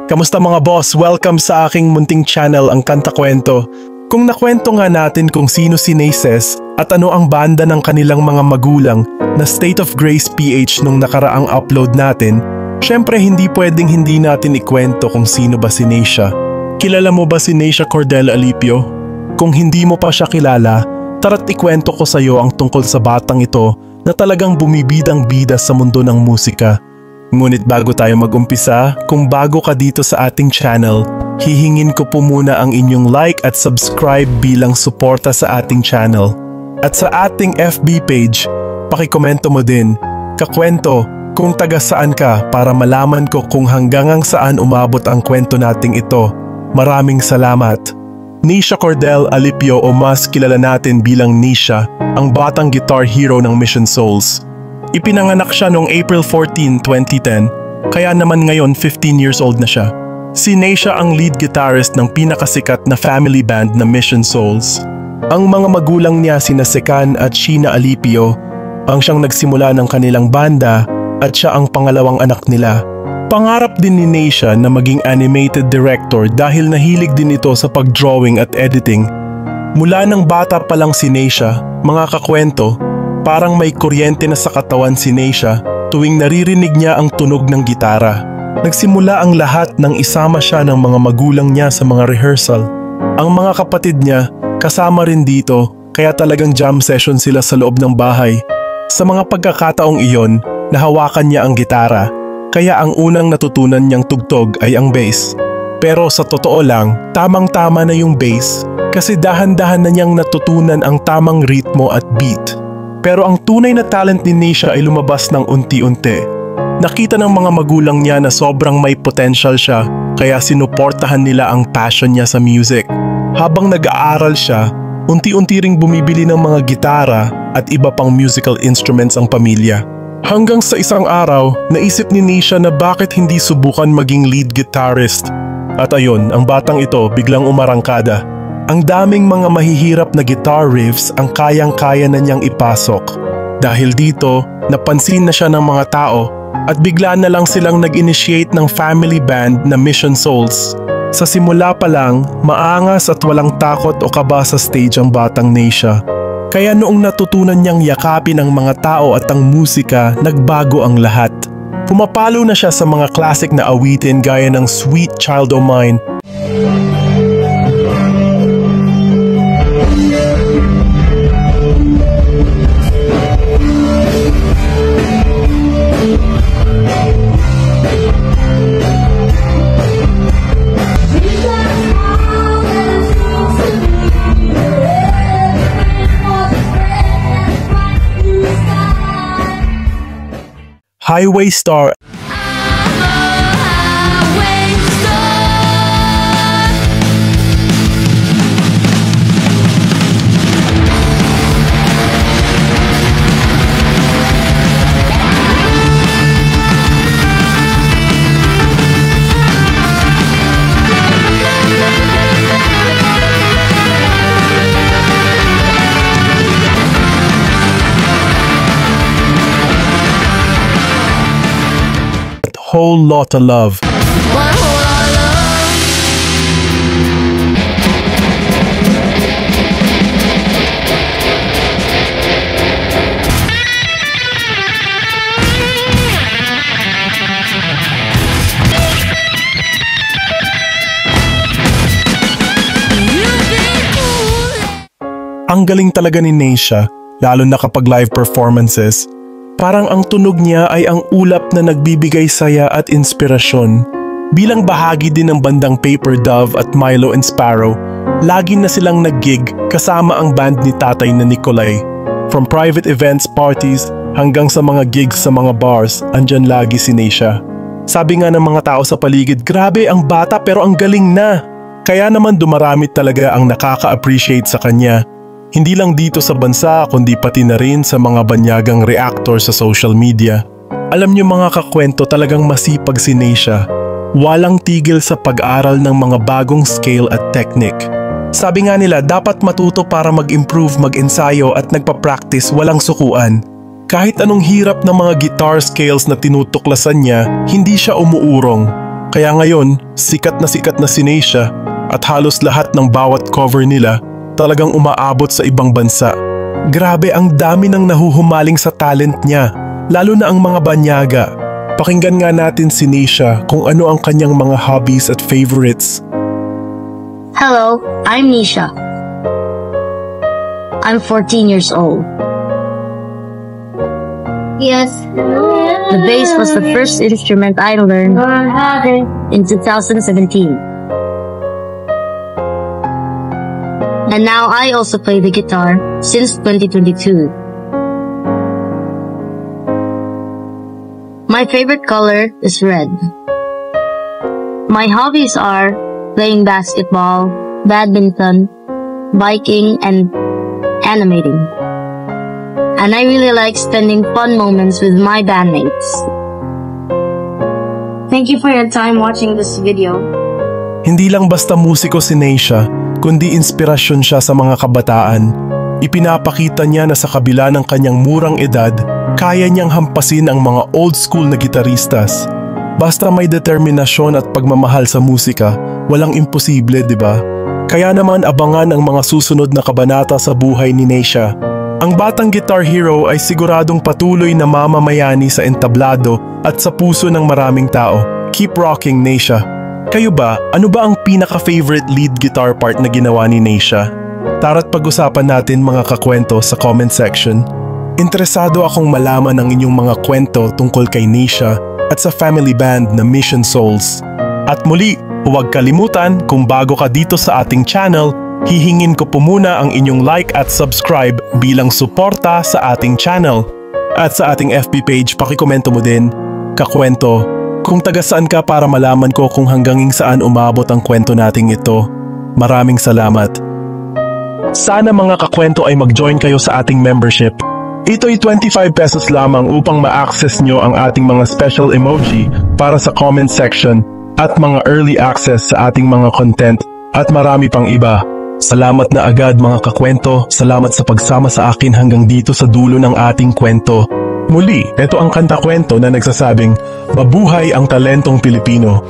Kamusta mga boss? Welcome sa aking munting channel, ang Kanta Kwento. Kung nakwento nga natin kung sino si Naces at ano ang banda ng kanilang mga magulang na State of Grace PH nung nakaraang upload natin, syempre hindi pwedeng hindi natin ikwento kung sino ba si Necia. Kilala mo ba si Necia Cordel Alipio? Kung hindi mo pa siya kilala, tara't ikwento ko sa iyo ang tungkol sa batang ito na talagang bumibidang-bida sa mundo ng musika. Ngunit bago tayo mag-umpisa, kung bago ka dito sa ating channel, hihingin ko po muna ang inyong like at subscribe bilang suporta sa ating channel. At sa ating FB page, pakikomento mo din, kakwento, kung taga saan ka para malaman ko kung hanggang saan umabot ang kwento nating ito. Maraming salamat. Necia Cordel Alipio o mas kilala natin bilang Necia, ang batang guitar hero ng Mission Souls. Ipinanganak siya noong April 14, 2010, kaya naman ngayon 15 years old na siya. Si Necia ang lead guitarist ng pinakasikat na family band na Mission Souls. Ang mga magulang niya sina Secan at Sheena Alipio ang siyang nagsimula ng kanilang banda at siya ang pangalawang anak nila. Pangarap din ni Necia na maging animated director dahil nahilig din ito sa pagdrawing at editing. Mula ng bata pa lang si Necia, mga kakwento, parang may kuryente na sa katawan si Necia tuwing naririnig niya ang tunog ng gitara. Nagsimula ang lahat nang isama siya ng mga magulang niya sa mga rehearsal. Ang mga kapatid niya kasama rin dito kaya talagang jam session sila sa loob ng bahay. Sa mga pagkakataong iyon, nahawakan niya ang gitara, kaya ang unang natutunan niyang tugtog ay ang bass. Pero sa totoo lang, tamang-tama na yung bass kasi dahan-dahan na niyang natutunan ang tamang ritmo at beat. Pero ang tunay na talent ni Necia ay lumabas ng unti-unti. Nakita ng mga magulang niya na sobrang may potential siya, kaya sinuportahan nila ang passion niya sa music. Habang nag-aaral siya, unti-unti ring bumibili ng mga gitara at iba pang musical instruments ang pamilya. Hanggang sa isang araw, naisip ni Necia na bakit hindi subukan maging lead guitarist. At ayun, ang batang ito biglang umarangkada. Ang daming mga mahihirap na guitar riffs ang kayang-kaya na niyang ipasok. Dahil dito, napansin na siya ng mga tao at bigla na lang silang nag-initiate ng family band na Mission Souls. Sa simula pa lang, maangas at walang takot o kaba sa stage ang batang Necia. Kaya noong natutunan niyang yakapin ang mga tao at ang musika, nagbago ang lahat. Pumapalo na siya sa mga classic na awitin gaya ng Sweet Child O' Mine, Highway Star, Whole Lotta Love. Ang galing talaga ni Necia, lalo na kapag live performances. Parang ang tunog niya ay ang ulap na nagbibigay saya at inspirasyon. Bilang bahagi din ng bandang Paper Dove at Milo and Sparrow, lagi na silang nag-gig kasama ang band ni tatay na Nicolay. From private events, parties, hanggang sa mga gigs sa mga bars, andyan lagi si Necia. Sabi nga ng mga tao sa paligid, grabe ang bata pero ang galing na. Kaya naman dumarami talaga ang nakaka-appreciate sa kanya. Hindi lang dito sa bansa kundi pati na rin sa mga banyagang reactor sa social media. Alam niyo mga kakwento, talagang masipag si Necia. Walang tigil sa pag-aral ng mga bagong scale at technique. Sabi nga nila dapat matuto para mag-improve, mag-ensayo at nagpa-practice walang sukuan. Kahit anong hirap ng mga guitar scales na tinutuklasan niya, hindi siya umuurong. Kaya ngayon, sikat na si Neisha at halos lahat ng bawat cover nila talagang umaabot sa ibang bansa. Grabe, ang dami ng nahuhumaling sa talent niya, lalo na ang mga banyaga. Pakinggan nga natin si Neisha kung ano ang kanyang mga hobbies at favorites. Hello, I'm Neisha. I'm 14 years old. Yes. The bass was the first instrument I learned in 2017. And now I also play the guitar since 2022. My favorite color is red. My hobbies are playing basketball, badminton, biking, and animating. And I really like spending fun moments with my bandmates. Thank you for your time watching this video. Hindi lang basta musiko si Neisha, kundi inspirasyon siya sa mga kabataan. Ipinapakita niya na sa kabila ng kanyang murang edad, kaya niyang hampasin ang mga old school na gitaristas. Basta may determinasyon at pagmamahal sa musika, walang imposible, di ba? Kaya naman abangan ang mga susunod na kabanata sa buhay ni Neisha. Ang batang guitar hero ay siguradong patuloy na mamamayani sa entablado at sa puso ng maraming tao. Keep rocking, Neisha. Kayo ba, ano ba ang pinaka-favorite lead guitar part na ginawa ni Neisha? Tara't pag-usapan natin mga kakwento sa comment section. Interesado akong malaman ang inyong mga kwento tungkol kay Neisha at sa family band na Mission Souls. At muli, huwag kalimutan kung bago ka dito sa ating channel, hihingin ko po muna ang inyong like at subscribe bilang suporta sa ating channel. At sa ating FB page, pakikomento mo din, kakwento, kung taga saan ka para malaman ko kung hanggang saan umabot ang kwento nating ito. Maraming salamat. Sana mga kakwento ay mag-join kayo sa ating membership. Ito'y 25 pesos lamang upang ma-access nyo ang ating mga special emoji para sa comment section at mga early access sa ating mga content at marami pang iba. Salamat na agad mga kakwento, salamat sa pagsama sa akin hanggang dito sa dulo ng ating kwento. Muli, ito ang kanta kwento na nagsasabing, mabuhay ang talentong Pilipino.